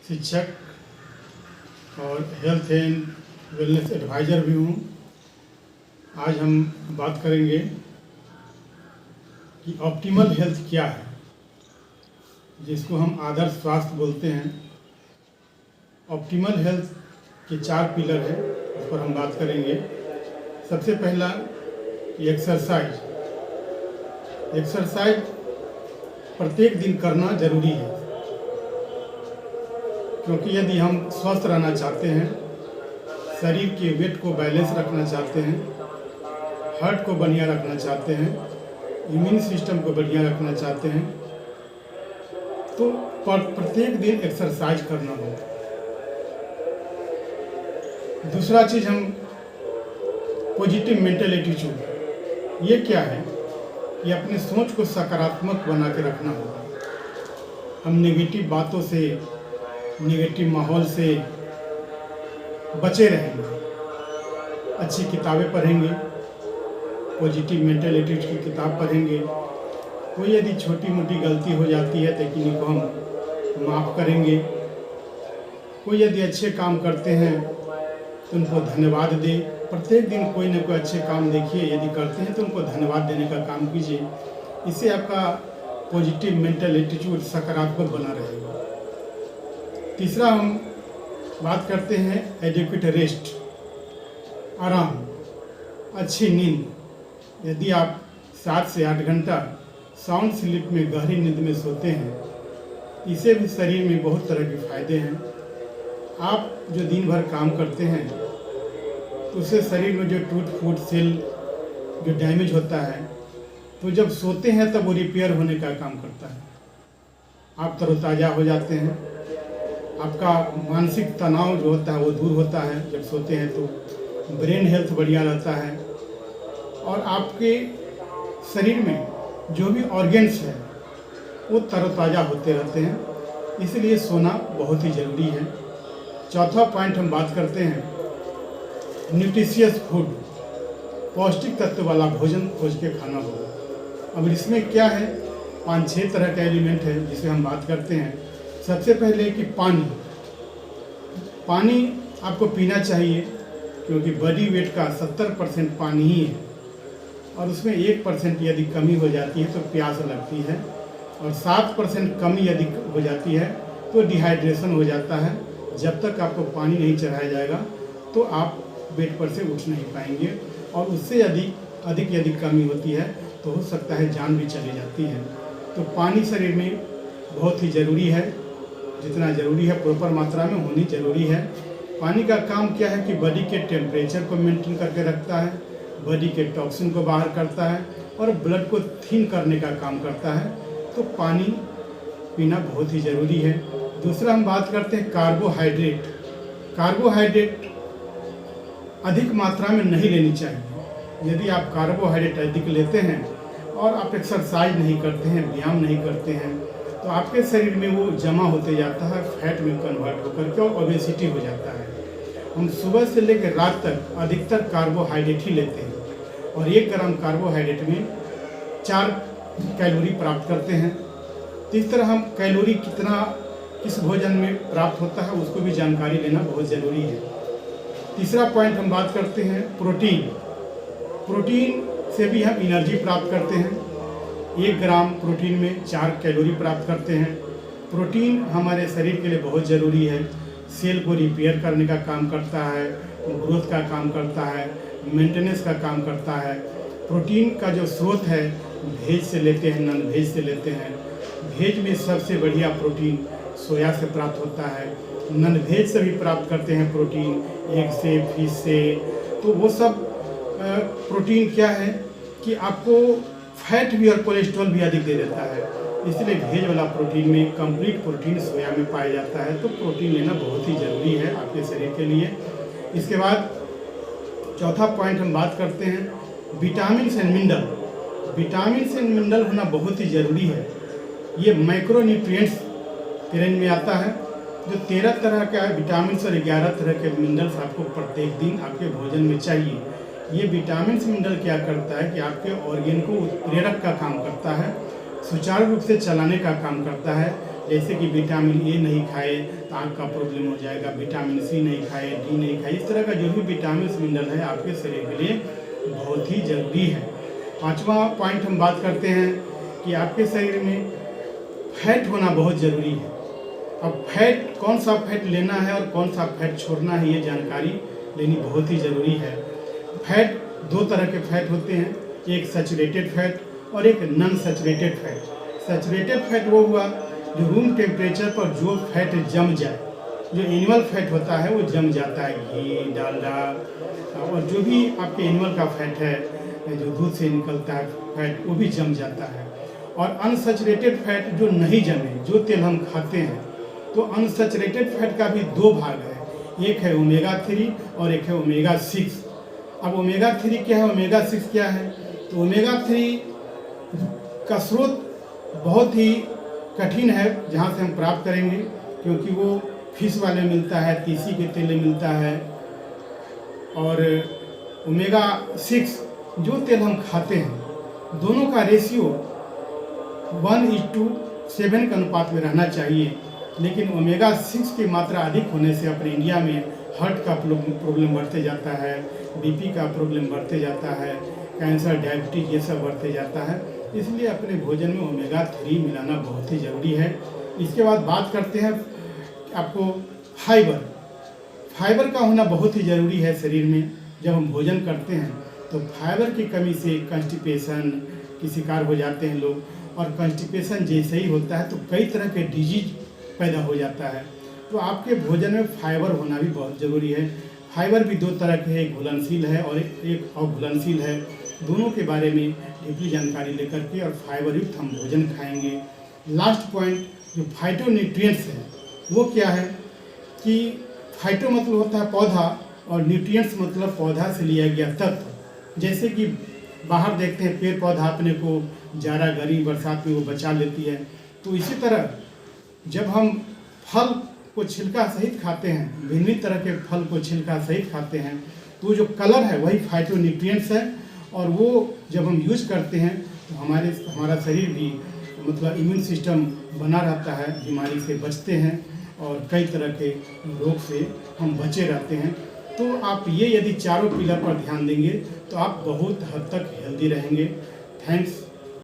शिक्षक और health and wellness adviser भी हूँ। आज हम बात करेंगे कि ऑप्टिमल हेल्थ क्या है, जिसको हम आदर्श स्वास्थ्य बोलते हैं। ऑप्टिमल हेल्थ के 4 पिलर हैं, उस पर हम बात करेंगे। सबसे पहला एक्सरसाइज प्रत्येक दिन करना जरूरी है, क्योंकि यदि हम स्वस्थ रहना चाहते हैं, शरीर के वेट को बैलेंस रखना चाहते हैं, हार्ट को बढ़िया रखना चाहते हैं, इम्यून सिस्टम को बढ़िया रखना चाहते हैं, तो प्रत्येक दिन एक्सरसाइज करना होगा। दूसरा चीज़ हम पॉजिटिव मेंटल एटीट्यूड, ये क्या है कि अपनी सोच को सकारात्मक बना के रखना होगा। हम नेगेटिव बातों से, नेगेटिव माहौल से बचे रहेंगे, अच्छी किताबें पढ़ेंगे, पॉजिटिव मेंटल एटीट्यूड की किताब पढ़ेंगे। कोई यदि छोटी मोटी गलती हो जाती है तो किन्हीं को हम माफ़ करेंगे। कोई यदि अच्छे काम करते हैं तो उनको धन्यवाद दें। प्रत्येक दिन कोई न कोई अच्छे काम देखिए, यदि करते हैं तो उनको धन्यवाद देने का काम कीजिए। इससे आपका पॉजिटिव मेंटल एटीट्यूड सकारात्मक बना रहेगा। तीसरा हम बात करते हैं एडिक्वेट रेस्ट, आराम, अच्छी नींद। यदि आप 7 से 8 घंटा साउंड स्लीप में, गहरी नींद में सोते हैं, इससे भी शरीर में बहुत तरह के फायदे हैं। आप जो दिन भर काम करते हैं तो उससे शरीर में जो टूट फूट सेल जो डैमेज होता है, तो जब सोते हैं तब वो रिपेयर होने का काम करता है। आप तरोताज़ा हो जाते हैं, आपका मानसिक तनाव जो होता है वो दूर होता है जब सोते हैं, तो ब्रेन हेल्थ बढ़िया रहता है और आपके शरीर में जो भी ऑर्गेन्स हैं वो तरोताज़ा होते रहते हैं। इसलिए सोना बहुत ही ज़रूरी है। चौथा पॉइंट हम बात करते हैं न्यूट्रिशियस फूड, पौष्टिक तत्व वाला भोजन खोज के खाना होगा। अब इसमें क्या है, 5-6 तरह के एलिमेंट है जिसे हम बात करते हैं। सबसे पहले कि पानी आपको पीना चाहिए, क्योंकि बॉडी वेट का 70% पानी ही है और उसमें 1% यदि कमी हो जाती है तो प्यास लगती है, और 7% कमी यदि हो जाती है तो डिहाइड्रेशन हो जाता है। जब तक आपको पानी नहीं चढ़ाया जाएगा तो आप बेड पर से उठ नहीं पाएंगे, और उससे अधिक यदि कमी होती है तो हो सकता है जान भी चली जाती है। तो पानी शरीर में बहुत ही ज़रूरी है, जितना ज़रूरी है प्रॉपर मात्रा में होनी ज़रूरी है। पानी का काम क्या है कि बॉडी के टेम्परेचर को मेंटेन करके रखता है, बॉडी के टॉक्सिन को बाहर करता है और ब्लड को थिन करने का काम करता है। तो पानी पीना बहुत ही ज़रूरी है। दूसरा हम बात करते हैं कार्बोहाइड्रेट अधिक मात्रा में नहीं लेनी चाहिए। यदि आप कार्बोहाइड्रेट अधिक लेते हैं और आप एक्सरसाइज नहीं करते हैं, व्यायाम नहीं करते हैं, तो आपके शरीर में वो जमा होते जाता है, फैट में कन्वर्ट होकर के और ओबेसिटी हो जाता है। हम सुबह से लेकर रात तक अधिकतर कार्बोहाइड्रेट ही लेते हैं और 1 ग्राम कार्बोहाइड्रेट में 4 कैलोरी प्राप्त करते हैं। तो इस तरह हम कैलोरी किस भोजन में प्राप्त होता है उसको भी जानकारी लेना बहुत ज़रूरी है। तीसरा पॉइंट हम बात करते हैं प्रोटीन से भी हम एनर्जी प्राप्त करते हैं। 1 ग्राम प्रोटीन में 4 कैलोरी प्राप्त करते हैं। प्रोटीन हमारे शरीर के लिए बहुत ज़रूरी है। सेल को रिपेयर करने का काम करता है, ग्रोथ का काम करता है, मेंटेनेंस का काम करता है। प्रोटीन का जो स्रोत है वेज से लेते हैं, नॉन वेज से लेते हैं। वेज में सबसे बढ़िया प्रोटीन सोया से प्राप्त होता है, नॉन वेज से भी प्राप्त करते हैं प्रोटीन, एग से, फिश से। तो वो सब प्रोटीन क्या है कि आपको फैट भी और कोलेस्ट्रॉल भी अधिक दे देता है। इसलिए वेज वाला प्रोटीन में कंप्लीट प्रोटीन सोया में पाया जाता है। तो प्रोटीन लेना बहुत ही ज़रूरी है आपके शरीर के लिए। इसके बाद चौथा पॉइंट हम बात करते हैं विटामिन एंड मिनरल होना बहुत ही ज़रूरी है। ये माइक्रोन्यूट्रिएंट्स के रेंज में आता है, जो 13 तरह का विटामिन और 11 तरह के मिनरल्स आपको प्रत्येक दिन आपके भोजन में चाहिए। ये विटामिन मिनरल क्या करता है कि आपके ऑर्गेन को उत्प्रेरक का काम करता है, सुचारू रूप से चलाने का काम करता है, जैसे कि विटामिन ए नहीं खाए तो आँख का प्रॉब्लम हो जाएगा, विटामिन सी नहीं खाए, डी नहीं खाए, इस तरह का जो भी विटामिन मिनरल है आपके शरीर के लिए बहुत ही ज़रूरी है। पांचवा पॉइंट हम बात करते हैं कि आपके शरीर में फैट होना बहुत ज़रूरी है। अब फैट, कौन सा फैट लेना है और कौन सा फैट छोड़ना है, ये जानकारी लेनी बहुत ही ज़रूरी है। फैट, दो तरह के फैट होते हैं, एक सैचुरेटेड फैट और एक non saturated fat. Saturated fat वो हुआ जो रूम टेम्परेचर पर जो फैट जम जाए, जो एनिमल फैट होता है वो जम जाता है, घी, डालडा और जो भी आपके एनिमल का फैट है, जो दूध से निकलता है फैट, वो भी जम जाता है। और अनसैचुरेटेड फैट जो नहीं जमे, जो तेल हम खाते हैं, तो अनसैचुरेटेड फैट का भी दो भाग है, एक है ओमेगा 3 और एक है ओमेगा 6। अब ओमेगा 3 क्या है, ओमेगा 6 क्या है? तो ओमेगा 3 का स्रोत बहुत ही कठिन है जहाँ से हम प्राप्त करेंगे, क्योंकि वो फिश वाले मिलता है, तीसी के तेल में मिलता है। और ओमेगा 6 जो तेल हम खाते हैं, दोनों का रेशियो 1:7 के अनुपात में रहना चाहिए। लेकिन ओमेगा 6 की मात्रा अधिक होने से अपने इंडिया में हार्ट का प्रॉब्लम बढ़ते जाता है, बीपी का प्रॉब्लम बढ़ते जाता है, कैंसर, डायबिटीज, ये सब बढ़ते जाता है। इसलिए अपने भोजन में ओमेगा 3 मिलाना बहुत ही ज़रूरी है। इसके बाद बात करते हैं आपको फाइबर। फाइबर का होना बहुत ही ज़रूरी है शरीर में। जब हम भोजन करते हैं तो फाइबर की कमी से कंस्टिपेशन की शिकार हो जाते हैं लोग, और कंस्टिपेशन जैसे ही होता है तो कई तरह के डिजीज पैदा हो जाता है। तो आपके भोजन में फाइबर होना भी बहुत ज़रूरी है। फाइबर भी दो तरह के हैं, एक घुलनशील है और एक अघुलनशील है। दोनों के बारे में डीपली जानकारी लेकर के और फाइबर युक्त हम भोजन खाएंगे। लास्ट पॉइंट जो फाइटोन्यूट्रिएंट्स है वो क्या है कि फाइटो मतलब होता है पौधा और न्यूट्रिएंट्स मतलब पौधा से लिया गया तत्व। जैसे कि बाहर देखते हैं पेड़ पौधा अपने को जाड़ा, गर्मी, बरसात में वो बचा लेती है, तो इसी तरह जब हम फल को छिलका सहित खाते हैं, भिन्न तरह के फल को छिलका सहित खाते हैं, तो जो कलर है वही फाइटोन्यूट्रिएंट्स है। और वो जब हम यूज करते हैं तो हमारा शरीर भी मतलब इम्यून सिस्टम बना रहता है, बीमारी से बचते हैं और कई तरह के रोग से हम बचे रहते हैं। तो आप ये यदि चारों पिलर पर ध्यान देंगे तो आप बहुत हद तक हेल्दी रहेंगे। थैंक्स।